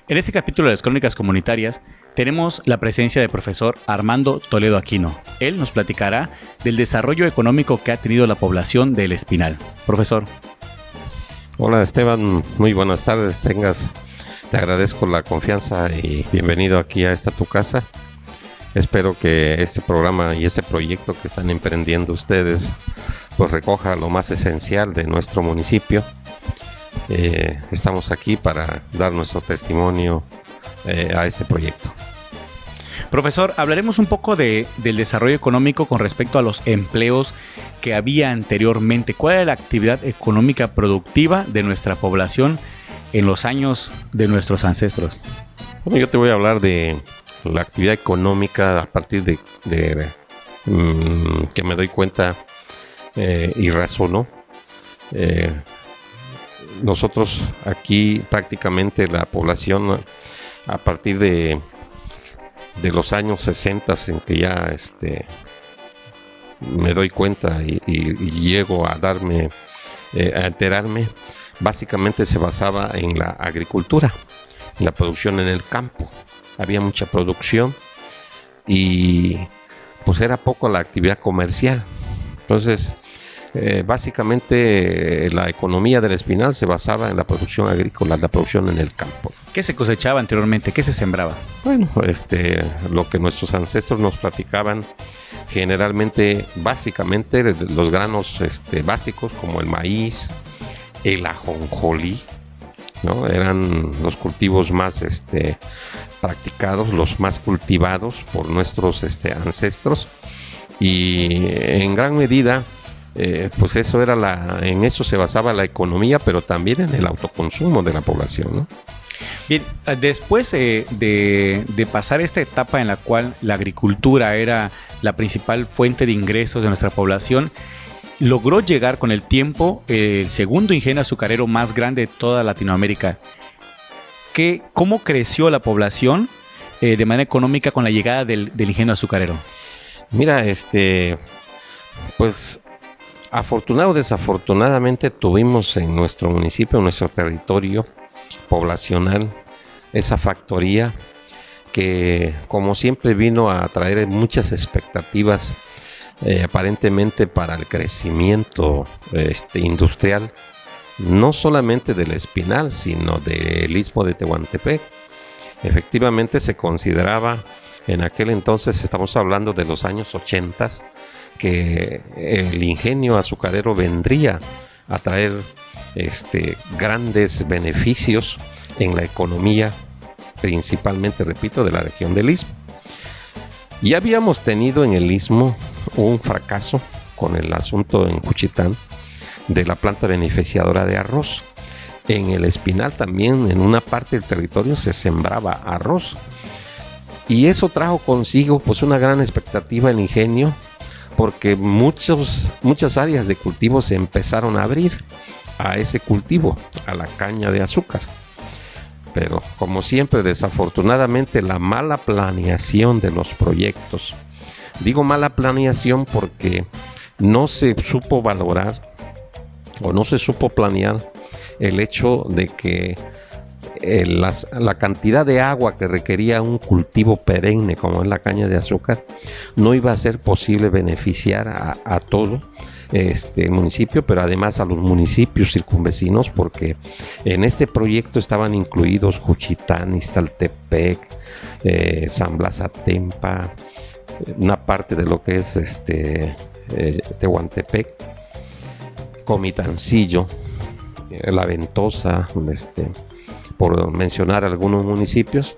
En este capítulo de las Crónicas Comunitarias tenemos la presencia del profesor Armando Toledo Aquino. Él nos platicará del desarrollo económico que ha tenido la población de El Espinal. Profesor. Hola Esteban, muy buenas tardes. Te agradezco la confianza y bienvenido aquí a esta tu casa. Espero que este programa y este proyecto que están emprendiendo ustedes pues recoja lo más esencial de nuestro municipio. Estamos aquí para dar nuestro testimonio a este proyecto. Profesor, hablaremos un poco del desarrollo económico con respecto a los empleos que había anteriormente. ¿Cuál era la actividad económica productiva de nuestra población en los años de nuestros ancestros? Bueno, yo te voy a hablar de la actividad económica a partir de que me doy cuenta y razono. Nosotros aquí prácticamente la población a partir de los años 60 en que ya me doy cuenta y llego a a enterarme, básicamente se basaba en la agricultura, en la producción en el campo. Había mucha producción y pues era poco la actividad comercial. Entonces, básicamente la economía del Espinal se basaba en la producción agrícola, la producción en el campo. ¿Qué se cosechaba anteriormente? ¿Qué se sembraba? Bueno, lo que nuestros ancestros nos platicaban, generalmente, básicamente, los granos básicos como el maíz, el ajonjolí, ¿no? Eran los cultivos más practicados, los más cultivados por nuestros ancestros, y en gran medida pues eso era en eso se basaba la economía, pero también en el autoconsumo de la población, ¿no? Bien, después de pasar esta etapa en la cual la agricultura era la principal fuente de ingresos de nuestra población, logró llegar con el tiempo el segundo ingenio azucarero más grande de toda Latinoamérica. ¿Cómo creció la población de manera económica con la llegada del ingenio azucarero? Mira, pues afortunado o desafortunadamente tuvimos en nuestro municipio, en nuestro territorio poblacional, esa factoría que como siempre vino a traer muchas expectativas aparentemente para el crecimiento industrial, no solamente del Espinal, sino del Istmo de Tehuantepec. Efectivamente se consideraba en aquel entonces, estamos hablando de los años 80, que el ingenio azucarero vendría a traer grandes beneficios en la economía, principalmente, repito, de la región del Istmo. Ya habíamos tenido en el Istmo un fracaso con el asunto en Juchitán de la planta beneficiadora de arroz. En el Espinal también, en una parte del territorio, se sembraba arroz. Y eso trajo consigo pues una gran expectativa en ingenio, porque muchas áreas de cultivo se empezaron a abrir a ese cultivo, a la caña de azúcar. Pero como siempre, desafortunadamente, la mala planeación de los proyectos, digo mala planeación porque no se supo valorar o no se supo planear el hecho de que la cantidad de agua que requería un cultivo perenne como es la caña de azúcar no iba a ser posible beneficiar a todo este municipio, pero además a los municipios circunvecinos, porque en este proyecto estaban incluidos Juchitán, Ixtaltepec, San Blas Atempa, una parte de lo que es Tehuantepec, Comitancillo, La Ventosa, por mencionar algunos municipios.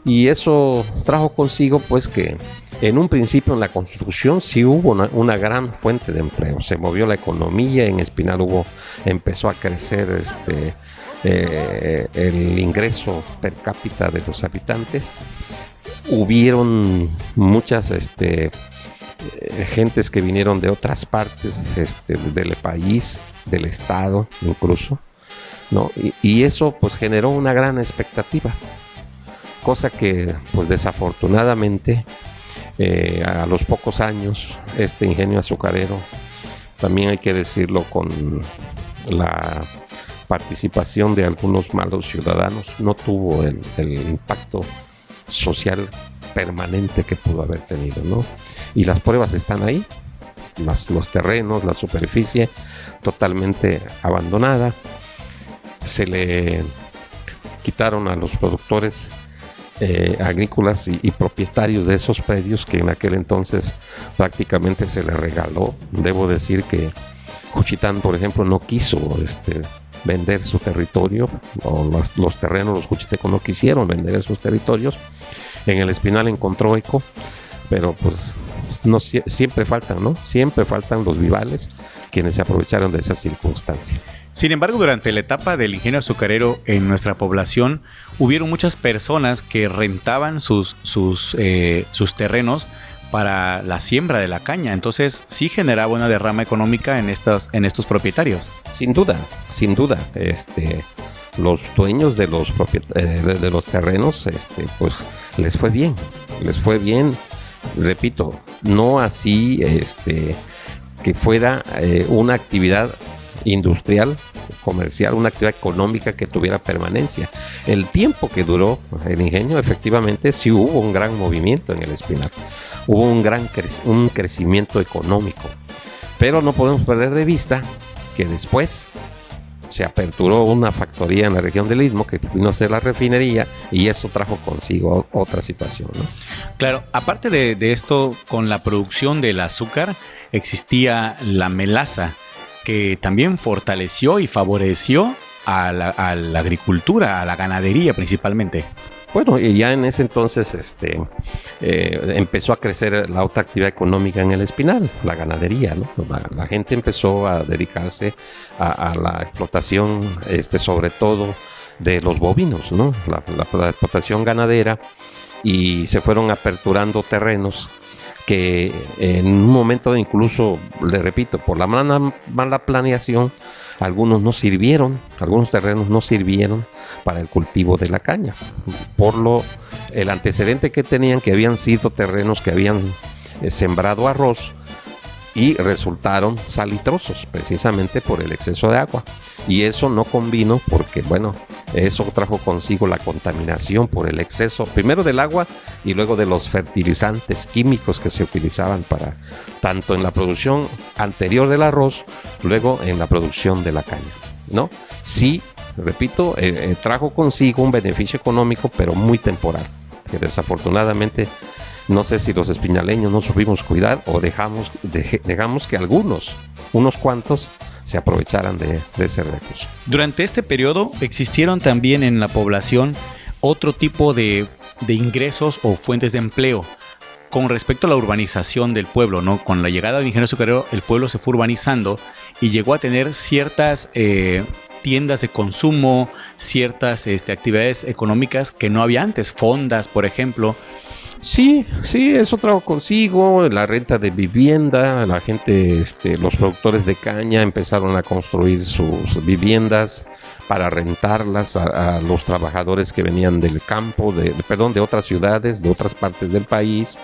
Y eso trajo consigo pues que en un principio en la construcción sí hubo una gran fuente de empleo, se movió la economía, en Espinal empezó a crecer el ingreso per cápita de los habitantes. Hubieron muchas gentes que vinieron de otras partes del país, del estado incluso, ¿no? Y eso pues generó una gran expectativa, cosa que pues desafortunadamente a los pocos años este ingenio azucarero, también hay que decirlo con la participación de algunos malos ciudadanos no tuvo el impacto social permanente que pudo haber tenido, ¿no? Y las pruebas están ahí, los terrenos, la superficie totalmente abandonada. Se le quitaron a los productores agrícolas y propietarios de esos predios, que en aquel entonces prácticamente se les regaló. Debo decir que Juchitán, por ejemplo, no quiso vender su territorio, o los terrenos, los juchitecos no quisieron vender esos territorios. En el Espinal encontró eco, pero pues no siempre faltan, ¿no? Siempre faltan los vivales quienes se aprovecharon de esa circunstancia. Sin embargo, durante la etapa del ingenio azucarero en nuestra población, hubieron muchas personas que rentaban sus terrenos para la siembra de la caña. Entonces, sí generaba una derrama económica en estos propietarios. Sin duda. Los dueños de los terrenos, pues les fue bien. Repito, no así que fuera una actividad industrial, comercial, una actividad económica que tuviera permanencia. El tiempo que duró el ingenio, efectivamente, sí hubo un gran movimiento en el Espinal, hubo un crecimiento económico, pero no podemos perder de vista que después se aperturó una factoría en la región del Istmo que vino a ser la refinería, y eso trajo consigo otra situación, ¿no? Claro, aparte de esto, con la producción del azúcar existía la melaza, que también fortaleció y favoreció a la agricultura, a la ganadería principalmente. Bueno, y ya en ese entonces empezó a crecer la otra actividad económica en el Espinal, la ganadería, ¿no? La gente empezó a dedicarse a la explotación, sobre todo de los bovinos, ¿no? La explotación ganadera, y se fueron aperturando terrenos que en un momento, incluso, le repito, por la mala planeación, algunos terrenos no sirvieron para el cultivo de la caña, por el antecedente que tenían, que habían sido terrenos que habían sembrado arroz y resultaron salitrosos, precisamente por el exceso de agua, y eso no convino, porque bueno, eso trajo consigo la contaminación por el exceso, primero del agua y luego de los fertilizantes químicos que se utilizaban para tanto en la producción anterior del arroz, luego en la producción de la caña, ¿no? Sí, repito, trajo consigo un beneficio económico, pero muy temporal, que desafortunadamente no sé si los espinaleños no supimos cuidar, o dejamos que unos cuantos, se aprovecharan de ese recurso. Durante este periodo existieron también en la población otro tipo de ingresos o fuentes de empleo con respecto a la urbanización del pueblo, ¿no? Con la llegada del ingenio azucarero, el pueblo se fue urbanizando y llegó a tener ciertas tiendas de consumo, ciertas actividades económicas que no había antes, fondas, por ejemplo. Sí, eso trajo consigo la renta de vivienda. La gente, los productores de caña empezaron a construir sus viviendas para rentarlas a los trabajadores que venían del campo, de otras ciudades, de otras partes del país.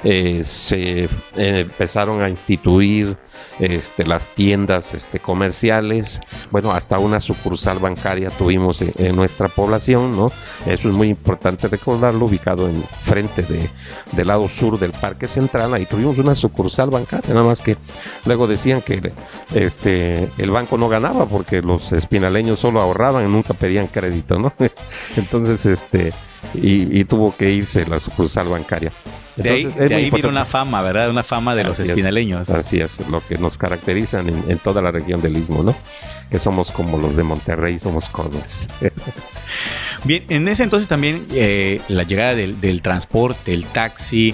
Se empezaron a instituir las tiendas comerciales. Bueno, hasta una sucursal bancaria tuvimos en nuestra población, ¿no? Eso es muy importante recordarlo, ubicado en frente del lado sur del Parque Central. Ahí tuvimos una sucursal bancaria, nada más que luego decían que el banco no ganaba porque los espinaleños solo ahorraban y nunca pedían crédito, ¿no? Entonces, y tuvo que irse la sucursal bancaria. Entonces, de ahí vino una fama, ¿verdad? Una fama de los espinaleños. Así es, lo que nos caracteriza en toda la región del Istmo, ¿no? Que somos como los de Monterrey, somos codos. Bien, en ese entonces también la llegada del transporte, el taxi,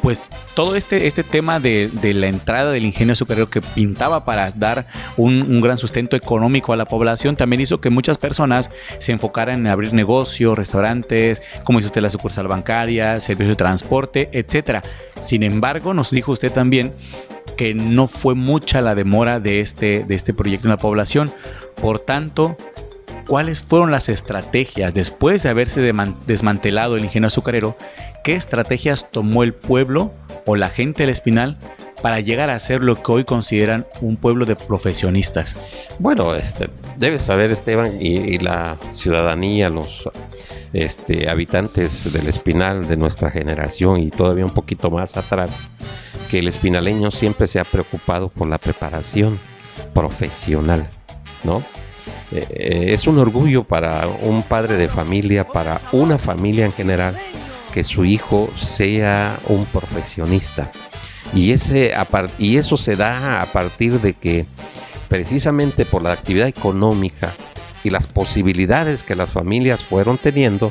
pues todo este tema de la entrada del ingenio azucarero, que pintaba para dar un gran sustento económico a la población, también hizo que muchas personas se enfocaran en abrir negocios, restaurantes, como hizo usted, la sucursal bancaria, servicios de transporte, etcétera. Sin embargo, nos dijo usted también que no fue mucha la demora de este proyecto en la población. Por tanto, ¿cuáles fueron las estrategias después de haberse desmantelado el ingenio azucarero? ¿Qué estrategias tomó el pueblo o la gente del Espinal para llegar a ser lo que hoy consideran un pueblo de profesionistas? Bueno, Debes saber, Esteban, y la ciudadanía, los habitantes del Espinal de nuestra generación y todavía un poquito más atrás, que el espinaleño siempre se ha preocupado por la preparación profesional, ¿no? Es un orgullo para un padre de familia, para una familia en general, que su hijo sea un profesionista. Y eso se da a partir de que, precisamente por la actividad económica y las posibilidades que las familias fueron teniendo,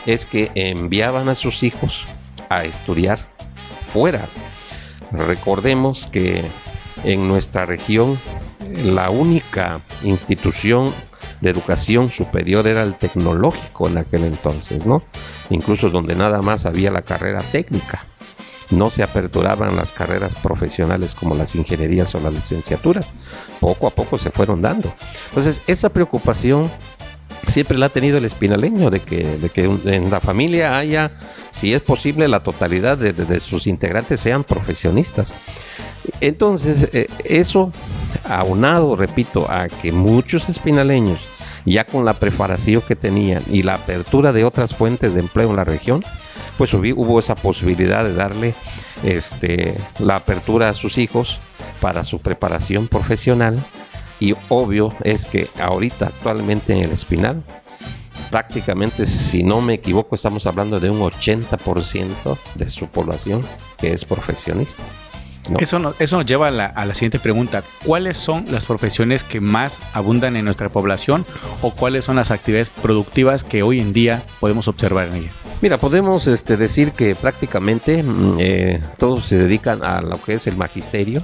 es que enviaban a sus hijos a estudiar fuera. Recordemos que en nuestra región la única institución de educación superior era el tecnológico en aquel entonces, ¿no? Incluso donde nada más había la carrera técnica. No se aperturaban las carreras profesionales como las ingenierías o las licenciaturas. Poco a poco se fueron dando. Entonces, esa preocupación siempre la ha tenido el espinaleño, de que en la familia haya, si es posible, la totalidad de sus integrantes sean profesionistas. Entonces, eso aunado, repito, a que muchos espinaleños, ya con la preparación que tenían y la apertura de otras fuentes de empleo en la región, pues hubo esa posibilidad de darle la apertura a sus hijos para su preparación profesional. Y obvio es que ahorita, actualmente en el Espinal, prácticamente, si no me equivoco, estamos hablando de un 80% de su población que es profesionista, ¿no? Eso nos lleva a la siguiente pregunta. ¿Cuáles son las profesiones que más abundan en nuestra población o cuáles son las actividades productivas que hoy en día podemos observar en ella? Mira, podemos decir que prácticamente todos se dedican a lo que es el magisterio,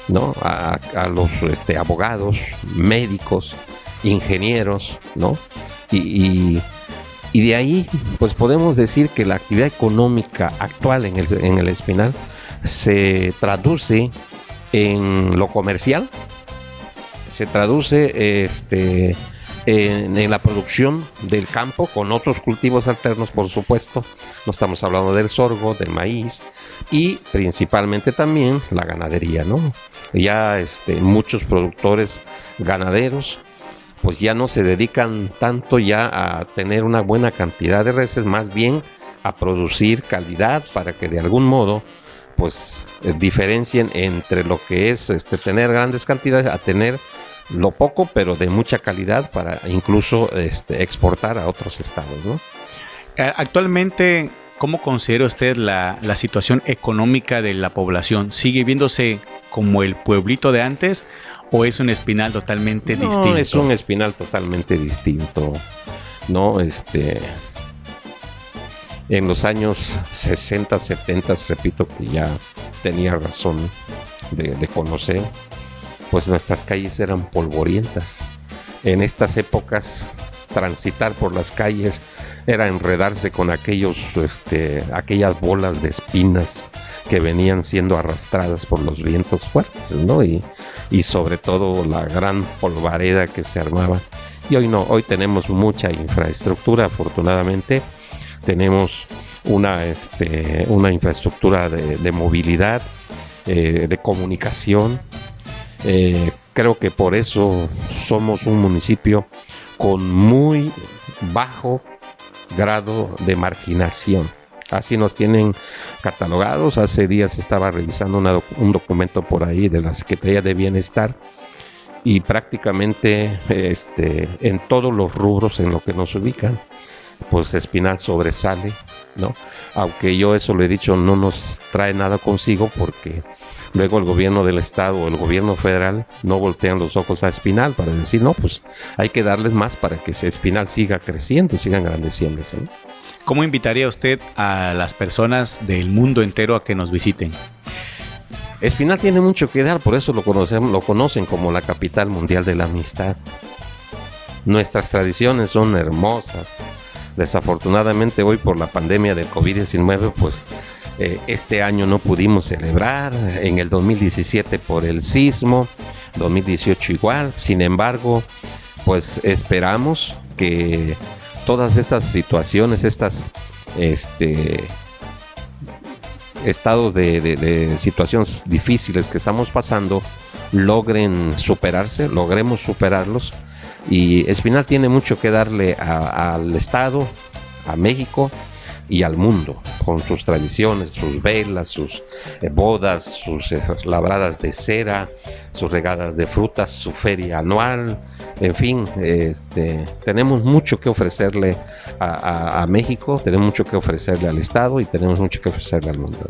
¿no? A los abogados, médicos, ingenieros, ¿no? Y de ahí, pues podemos decir que la actividad económica actual en el Espinal se traduce en lo comercial, se traduce en la producción del campo con otros cultivos alternos, por supuesto. No estamos hablando del sorgo, del maíz y principalmente también la ganadería, ¿no? Ya muchos productores ganaderos pues ya no se dedican tanto ya a tener una buena cantidad de reses, más bien a producir calidad para que de algún modo pues diferencien entre lo que es tener grandes cantidades a tener lo poco pero de mucha calidad para incluso exportar a otros estados, ¿no? Actualmente, ¿cómo considera usted la situación económica de la población? ¿Sigue viéndose como el pueblito de antes o es un Espinal totalmente distinto? No, es un Espinal totalmente distinto, ¿no? En los años 60, 70, repito que ya tenía razón de conocer, pues nuestras calles eran polvorientas. En estas épocas, transitar por las calles era enredarse con aquellas bolas de espinas que venían siendo arrastradas por los vientos fuertes, ¿no? Y sobre todo la gran polvareda que se armaba. Y hoy no, hoy tenemos mucha infraestructura, afortunadamente. Tenemos una infraestructura de movilidad, de comunicación. Creo que por eso somos un municipio con muy bajo grado de marginación. Así nos tienen catalogados. Hace días estaba revisando un documento por ahí de la Secretaría de Bienestar y prácticamente en todos los rubros en lo que nos ubican, pues Espinal sobresale, ¿no? Aunque yo eso lo he dicho, no nos trae nada consigo porque luego el gobierno del estado o el gobierno federal no voltean los ojos a Espinal para decir, no, pues hay que darles más para que ese Espinal siga creciendo y siga engrandeciéndose, ¿no? ¿Cómo invitaría usted a las personas del mundo entero a que nos visiten? Espinal tiene mucho que dar, por eso lo conocen como la capital mundial de la amistad. Nuestras tradiciones son hermosas. Desafortunadamente hoy por la pandemia del COVID-19, pues este año no pudimos celebrar, en el 2017 por el sismo, 2018 igual. Sin embargo, pues esperamos que todas estas situaciones, estados de situaciones difíciles que estamos pasando, logremos superarlos Y Espinal tiene mucho que darle al Estado, a México y al mundo, con sus tradiciones, sus velas, sus bodas, sus labradas de cera, sus regadas de frutas, su feria anual. En fin, tenemos mucho que ofrecerle a México, tenemos mucho que ofrecerle al Estado y tenemos mucho que ofrecerle al mundo.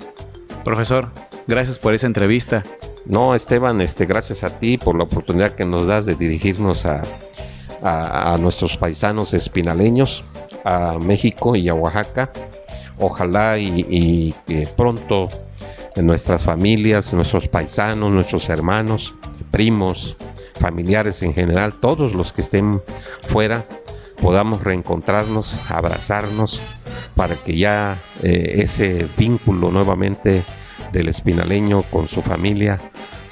Profesor, gracias por esa entrevista. No, Esteban, gracias a ti por la oportunidad que nos das de dirigirnos a nuestros paisanos espinaleños, a México y a Oaxaca. Ojalá y pronto nuestras familias, nuestros paisanos, nuestros hermanos, primos, familiares en general, todos los que estén fuera, podamos reencontrarnos, abrazarnos, para que ya ese vínculo nuevamente del espinaleño con su familia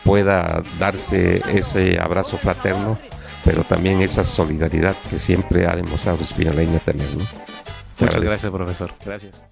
pueda darse ese abrazo fraterno, pero también esa solidaridad que siempre ha demostrado Espinaleño tener, ¿no? Muchas gracias, profesor. Gracias.